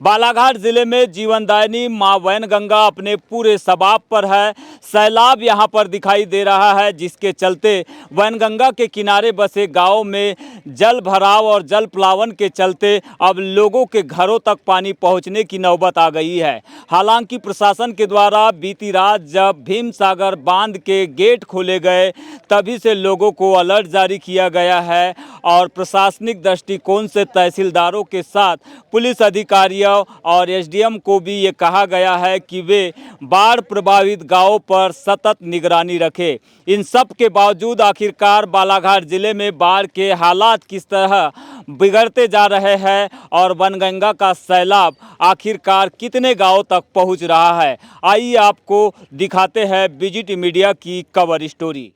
बालाघाट जिले में जीवनदायिनी मां वैनगंगा अपने पूरे शबाब पर है। सैलाब यहां पर दिखाई दे रहा है, जिसके चलते वैनगंगा के किनारे बसे गांवों में जल भराव और जल प्लावन के चलते अब लोगों के घरों तक पानी पहुंचने की नौबत आ गई है। हालांकि प्रशासन के द्वारा बीती रात जब भीमसागर बांध के गेट खोले गए, तभी से लोगों को अलर्ट जारी किया गया है और प्रशासनिक दृष्टिकोण से तहसीलदारों के साथ पुलिस अधिकारियों और एसडीएम को भी ये कहा गया है कि वे बाढ़ प्रभावित गांवों पर सतत निगरानी रखें। इन सब के बावजूद आखिरकार बालाघाट जिले में बाढ़ के हालात किस तरह बिगड़ते जा रहे हैं और वैनगंगा का सैलाब आखिरकार कितने गांवों तक पहुंच रहा है, आइए आपको दिखाते हैं विजिट मीडिया की कवर स्टोरी।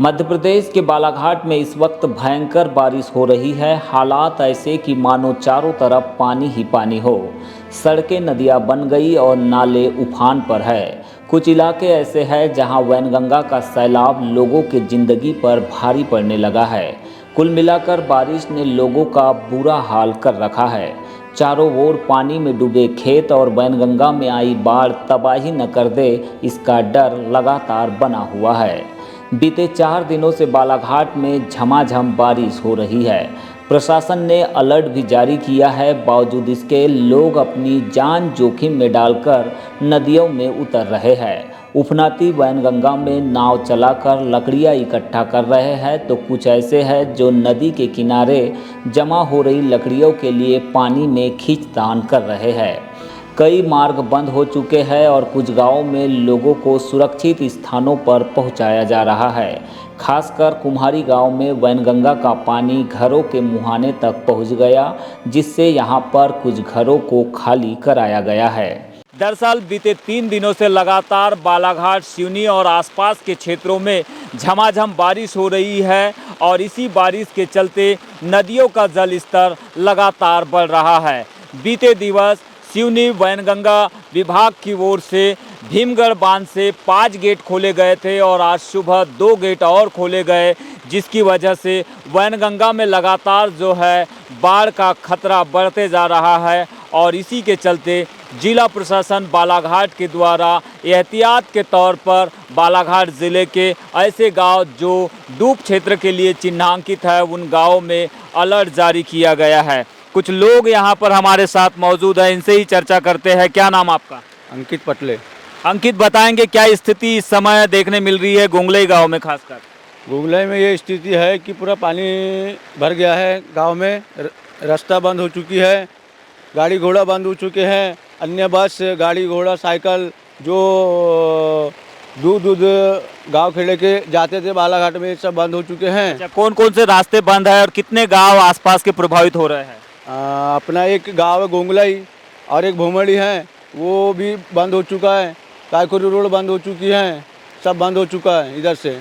मध्य प्रदेश के बालाघाट में इस वक्त भयंकर बारिश हो रही है। हालात ऐसे कि मानो चारों तरफ पानी ही पानी हो। सड़कें नदियां बन गई और नाले उफान पर है। कुछ इलाके ऐसे हैं जहां वैनगंगा का सैलाब लोगों की जिंदगी पर भारी पड़ने लगा है। कुल मिलाकर बारिश ने लोगों का बुरा हाल कर रखा है। चारों ओर पानी में डूबे खेत और वैनगंगा में आई बाढ़ तबाही न कर दे, इसका डर लगातार बना हुआ है। बीते 4 दिनों से बालाघाट में झमाझम बारिश हो रही है। प्रशासन ने अलर्ट भी जारी किया है, बावजूद इसके लोग अपनी जान जोखिम में डालकर नदियों में उतर रहे हैं। उफनाती वैनगंगा में नाव चलाकर लकड़ियां इकट्ठा कर रहे हैं, तो कुछ ऐसे हैं जो नदी के किनारे जमा हो रही लकड़ियों के लिए पानी में खींचतान कर रहे हैं। कई मार्ग बंद हो चुके हैं और कुछ गांवों में लोगों को सुरक्षित स्थानों पर पहुंचाया जा रहा है। खासकर कुम्हारी गांव में वैनगंगा का पानी घरों के मुहाने तक पहुंच गया, जिससे यहां पर कुछ घरों को खाली कराया गया है। दरअसल बीते 3 दिनों से लगातार बालाघाट, सिवनी और आसपास के क्षेत्रों में झमाझम बारिश हो रही है और इसी बारिश के चलते नदियों का जल स्तर लगातार बढ़ रहा है। बीते दिवस सिवनी वैनगंगा विभाग की ओर से भीमगढ़ बांध से 5 गेट खोले गए थे और आज सुबह 2 गेट और खोले गए, जिसकी वजह से वैनगंगा में लगातार जो है बाढ़ का खतरा बढ़ते जा रहा है और इसी के चलते जिला प्रशासन बालाघाट के द्वारा एहतियात के तौर पर बालाघाट ज़िले के ऐसे गांव जो डूब क्षेत्र के लिए चिन्हांकित है, उन गांवों में अलर्ट जारी किया गया है। कुछ लोग यहाँ पर हमारे साथ मौजूद हैं, इनसे ही चर्चा करते हैं। क्या नाम आपका? अंकित पटले। अंकित, बताएंगे क्या स्थिति इस समय देखने मिल रही है गुंगलई गांव में? खासकर गुंगलई में ये स्थिति है कि पूरा पानी भर गया है। गांव में रास्ता बंद हो चुकी है, गाड़ी घोड़ा बंद हो चुके हैं। अन्य बस, गाड़ी घोड़ा, साइकिल जो दूध गांव खेड़े के जाते थे बालाघाट में, सब बंद हो चुके हैं। अच्छा, कौन कौन से रास्ते बंद है और कितने गाँव आसपास के प्रभावित हो रहे हैं? अपना एक गांव है गुंगलई और एक भूमड़ी है, वो भी बंद हो चुका है। कायखुरी रोड बंद हो चुकी है, सब बंद हो चुका है इधर से।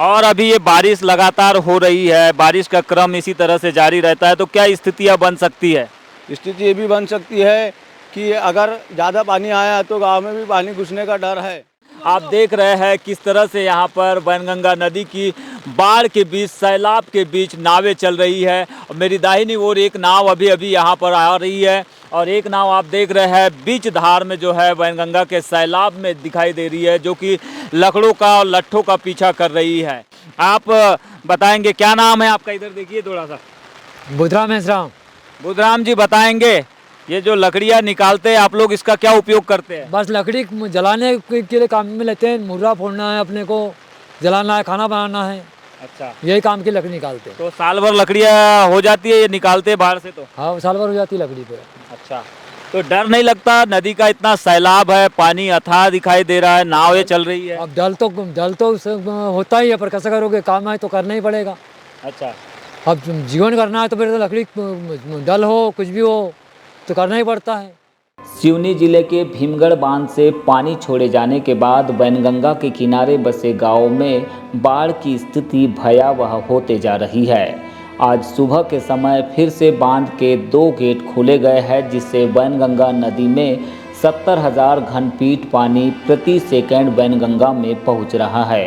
और अभी ये बारिश लगातार हो रही है, बारिश का क्रम इसी तरह से जारी रहता है, तो क्या स्थितियाँ बन सकती है? स्थिति ये भी बन सकती है कि अगर ज़्यादा पानी आया तो गांव में भी पानी घुसने का डर है। आप देख रहे हैं किस तरह से यहाँ पर वैनगंगा नदी की बाढ़ के बीच, सैलाब के बीच नावें चल रही है। मेरी दाहिनी ओर एक नाव अभी अभी यहाँ पर आ रही है और एक नाव आप देख रहे हैं बीच धार में जो है वैनगंगा के सैलाब में दिखाई दे रही है, जो कि लकड़ों का और लट्ठों का पीछा कर रही है। आप बताएंगे क्या नाम है आपका? इधर देखिए थोड़ा सा। बुधराम है। बुधराम जी, बताएंगे ये जो लकड़ियाँ निकालते हैं आप लोग, इसका क्या उपयोग करते हैं? बस लकड़ी जलाने के लिए काम में लेते हैं। मुर्रा फोड़ना है, अपने को जलाना है, खाना बनाना है। अच्छा, यही काम की लकड़ी निकालते हैं। तो साल भर लकड़ियाँ हो जाती है ये निकालते हैं बाहर से? तो हाँ, साल भर हो जाती है लकड़ी पे। अच्छा, तो डर नहीं लगता? नदी का इतना सैलाब है, पानी अथाह दिखाई दे रहा है, नावें चल रही है। अब डल तो होता ही है, पर कैसे करोगे? काम है तो करना ही पड़ेगा। अच्छा, अब जीवन करना है तो फिर तो लकड़ी डल हो कुछ भी हो तो करना ही पड़ता है। सिवनी जिले के भीमगढ़ बांध से पानी छोड़े जाने के बाद वैनगंगा के किनारे बसे गांवों में बाढ़ की स्थिति भयावह होते जा रही है। आज सुबह के समय फिर से बांध के 2 गेट खोले गए हैं, जिससे वैनगंगा नदी में 70,000 घनफीट पानी प्रति सेकंड वैनगंगा में पहुंच रहा है।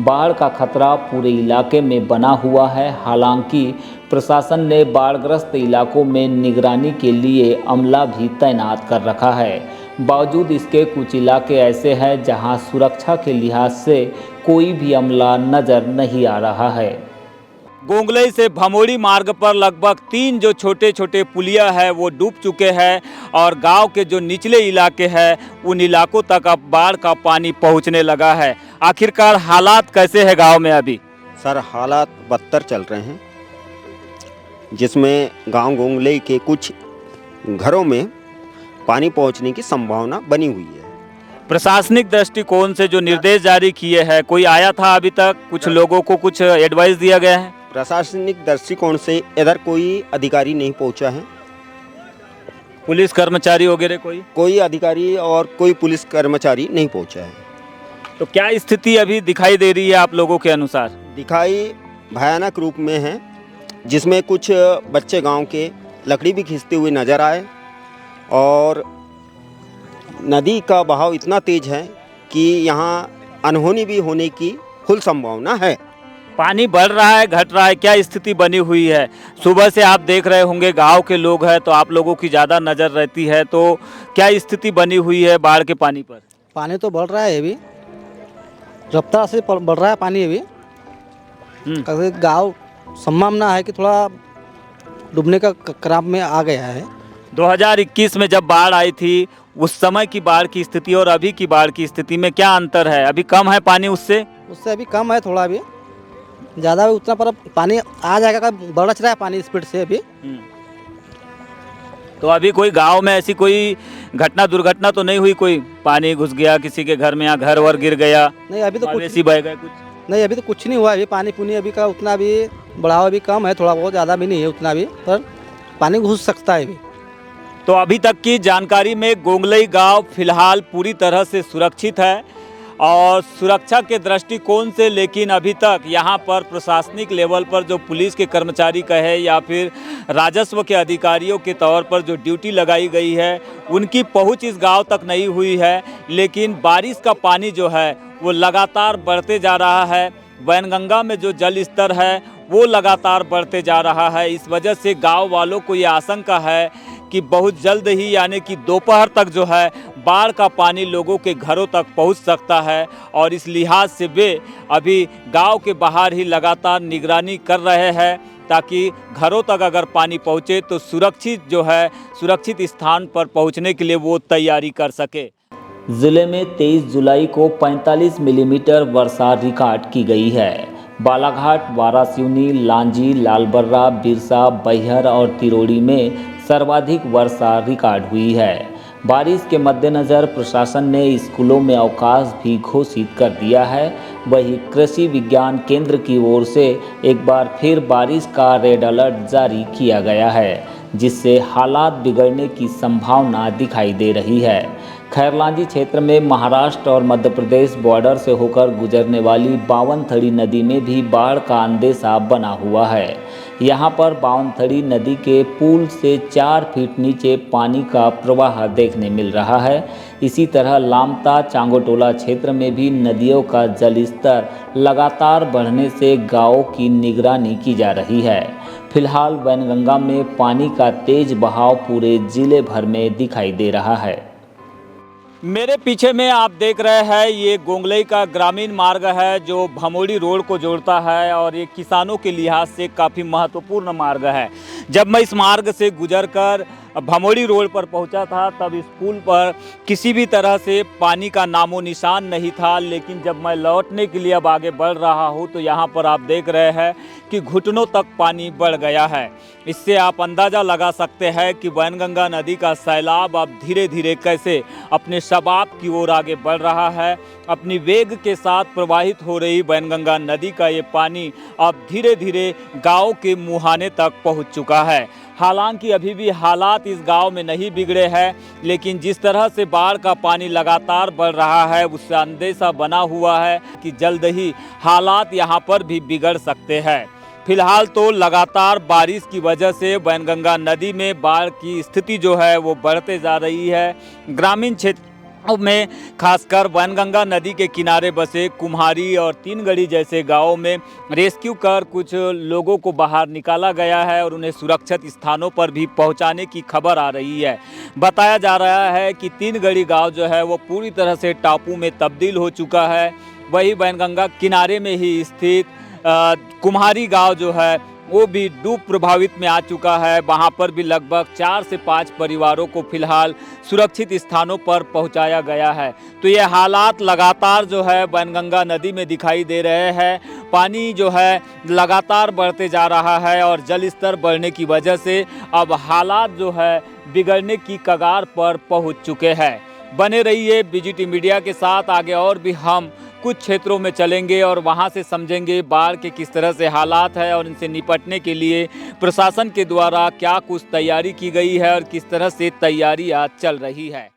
बाढ़ का खतरा पूरे इलाके में बना हुआ है। हालांकि प्रशासन ने बाढ़ग्रस्त इलाकों में निगरानी के लिए अमला भी तैनात कर रखा है। बावजूद इसके कुछ इलाके ऐसे हैं जहां सुरक्षा के लिहाज से कोई भी अमला नज़र नहीं आ रहा है। गोंगलई से भमोड़ी मार्ग पर लगभग 3 जो छोटे छोटे पुलिया है वो डूब चुके हैं और गांव के जो निचले इलाके हैं उन इलाकों तक अब बाढ़ का पानी पहुंचने लगा है। आखिरकार हालात कैसे है गांव में अभी? सर हालात बदतर चल रहे हैं, जिसमें गांव गोंगलई के कुछ घरों में पानी पहुंचने की संभावना बनी हुई है। प्रशासनिक दृष्टिकोण से जो निर्देश जारी किए हैं, कोई आया था अभी तक? कुछ लोगों को कुछ एडवाइस दिया गया है? प्रशासनिक दृष्टिकोण से इधर कोई अधिकारी नहीं पहुंचा है। पुलिस कर्मचारी वगैरह कोई अधिकारी और कोई पुलिस कर्मचारी नहीं पहुंचा है। तो क्या स्थिति अभी दिखाई दे रही है आप लोगों के अनुसार? दिखाई भयानक रूप में है, जिसमें कुछ बच्चे गांव के लकड़ी भी खींचते हुए नजर आए और नदी का बहाव इतना तेज है कि यहाँ अनहोनी भी होने की फुल संभावना है। पानी बढ़ रहा है, घट रहा है, क्या स्थिति बनी हुई है? सुबह से आप देख रहे होंगे, गांव के लोग हैं तो आप लोगों की ज़्यादा नज़र रहती है, तो क्या स्थिति बनी हुई है बाढ़ के पानी पर? पानी तो बढ़ रहा है, अभी रफ्तार से बढ़ रहा है पानी अभी। गांव संभावना है कि थोड़ा डूबने का कराम में आ गया है। 2021 में जब बाढ़ आई थी उस समय की बाढ़ की स्थिति और अभी की बाढ़ की स्थिति में क्या अंतर है? अभी कम है पानी उससे अभी कम है, थोड़ा अभी ज़्यादा उतना पर पानी आ जाएगा, बढ़ रहा है पानी स्पीड से अभी। तो अभी कोई गांव में ऐसी कोई घटना दुर्घटना तो नहीं हुई? कोई पानी घुस गया किसी के घर में या घर वर गिर गया? नहीं, अभी तो मवेशी बह गए कुछ? नहीं, अभी तो कुछ नहीं हुआ। अभी पानी पुनी अभी का उतना भी बढ़ावा भी कम है, थोड़ा बहुत, ज़्यादा भी नहीं है उतना भी, पर पानी घुस सकता है अभी। तो अभी तक की जानकारी में गोंगलई गांव फिलहाल पूरी तरह से सुरक्षित है और सुरक्षा के दृष्टिकोण से, लेकिन अभी तक यहाँ पर प्रशासनिक लेवल पर जो पुलिस के कर्मचारी कहे या फिर राजस्व के अधिकारियों के तौर पर जो ड्यूटी लगाई गई है उनकी पहुँच इस गांव तक नहीं हुई है। लेकिन बारिश का पानी जो है वो लगातार बढ़ते जा रहा है। वैनगंगा में जो जल स्तर है वो लगातार बढ़ते जा रहा है। इस वजह से गांव वालों को ये आशंका है कि बहुत जल्द ही यानी कि दोपहर तक जो है बाढ़ का पानी लोगों के घरों तक पहुंच सकता है और इस लिहाज से वे अभी गांव के बाहर ही लगातार निगरानी कर रहे हैं ताकि घरों तक अगर पानी पहुंचे तो सुरक्षित स्थान पर पहुंचने के लिए वो तैयारी कर सके। जिले में 23 जुलाई को 45 मिलीमीटर वर्षा रिकॉर्ड की गई है। बालाघाट, वारासिवनी, लांजी, लालबर्रा, बिरसा, बैहर और तिरोड़ी में सर्वाधिक वर्षा रिकॉर्ड हुई है। बारिश के मद्देनज़र प्रशासन ने स्कूलों में अवकाश भी घोषित कर दिया है। वहीं कृषि विज्ञान केंद्र की ओर से एक बार फिर बारिश का रेड अलर्ट जारी किया गया है, जिससे हालात बिगड़ने की संभावना दिखाई दे रही है। खैरलांजी क्षेत्र में महाराष्ट्र और मध्य प्रदेश बॉर्डर से होकर गुजरने वाली बावनथड़ी नदी में भी बाढ़ का अंदेशा बना हुआ है। यहाँ पर बावनथड़ी नदी के पुल से 4 फीट नीचे पानी का प्रवाह देखने मिल रहा है। इसी तरह लामता चांगोटोला क्षेत्र में भी नदियों का जल स्तर लगातार बढ़ने से गांवों की निगरानी की जा रही है। फिलहाल वैनगंगा में पानी का तेज बहाव पूरे जिले भर में दिखाई दे रहा है। मेरे पीछे में आप देख रहे हैं ये गोंगलई का ग्रामीण मार्ग है जो भमोड़ी रोड को जोड़ता है और ये किसानों के लिहाज से काफ़ी महत्वपूर्ण मार्ग है। जब मैं इस मार्ग से गुजरकर भमोड़ी रोड पर पहुंचा था तब इस पुल पर किसी भी तरह से पानी का नामो निशान नहीं था, लेकिन जब मैं लौटने के लिए अब आगे बढ़ रहा हूं तो यहाँ पर आप देख रहे हैं कि घुटनों तक पानी बढ़ गया है। इससे आप अंदाज़ा लगा सकते हैं कि वैनगंगा नदी का सैलाब अब धीरे धीरे कैसे अपने शबाब की ओर आगे बढ़ रहा है। अपनी वेग के साथ प्रवाहित हो रही वैनगंगा नदी का ये पानी अब धीरे धीरे गाँव के मुहाने तक पहुँच चुका है। हालांकि अभी भी हालात इस गांव में नहीं बिगड़े हैं, लेकिन जिस तरह से बाढ़ का पानी लगातार बढ़ रहा है उससे अंदेशा बना हुआ है कि जल्द ही हालात यहां पर भी बिगड़ सकते हैं। फिलहाल तो लगातार बारिश की वजह से वैनगंगा नदी में बाढ़ की स्थिति जो है वो बढ़ते जा रही है। ग्रामीण क्षेत्रों में खासकर वैनगंगा नदी के किनारे बसे कुम्हारी और तीनगढ़ी जैसे गांवों में रेस्क्यू कर कुछ लोगों को बाहर निकाला गया है और उन्हें सुरक्षित स्थानों पर भी पहुंचाने की खबर आ रही है। बताया जा रहा है कि तीनगढ़ी गांव जो है वो पूरी तरह से टापू में तब्दील हो चुका है। वही वैनगंगा किनारे में ही स्थित कुम्हारी गांव जो है वो भी डूब प्रभावित में आ चुका है। वहां पर भी लगभग 4 से 5 परिवारों को फिलहाल सुरक्षित स्थानों पर पहुंचाया गया है। तो ये हालात लगातार जो है वैनगंगा नदी में दिखाई दे रहे हैं। पानी जो है लगातार बढ़ते जा रहा है और जल स्तर बढ़ने की वजह से अब हालात जो है बिगड़ने की कगार पर पहुंच चुके हैं। बने रहिए बीजीटी मीडिया के साथ, आगे और भी हम कुछ क्षेत्रों में चलेंगे और वहां से समझेंगे बाढ़ के किस तरह से हालात है और इनसे निपटने के लिए प्रशासन के द्वारा क्या कुछ तैयारी की गई है और किस तरह से तैयारियां चल रही है।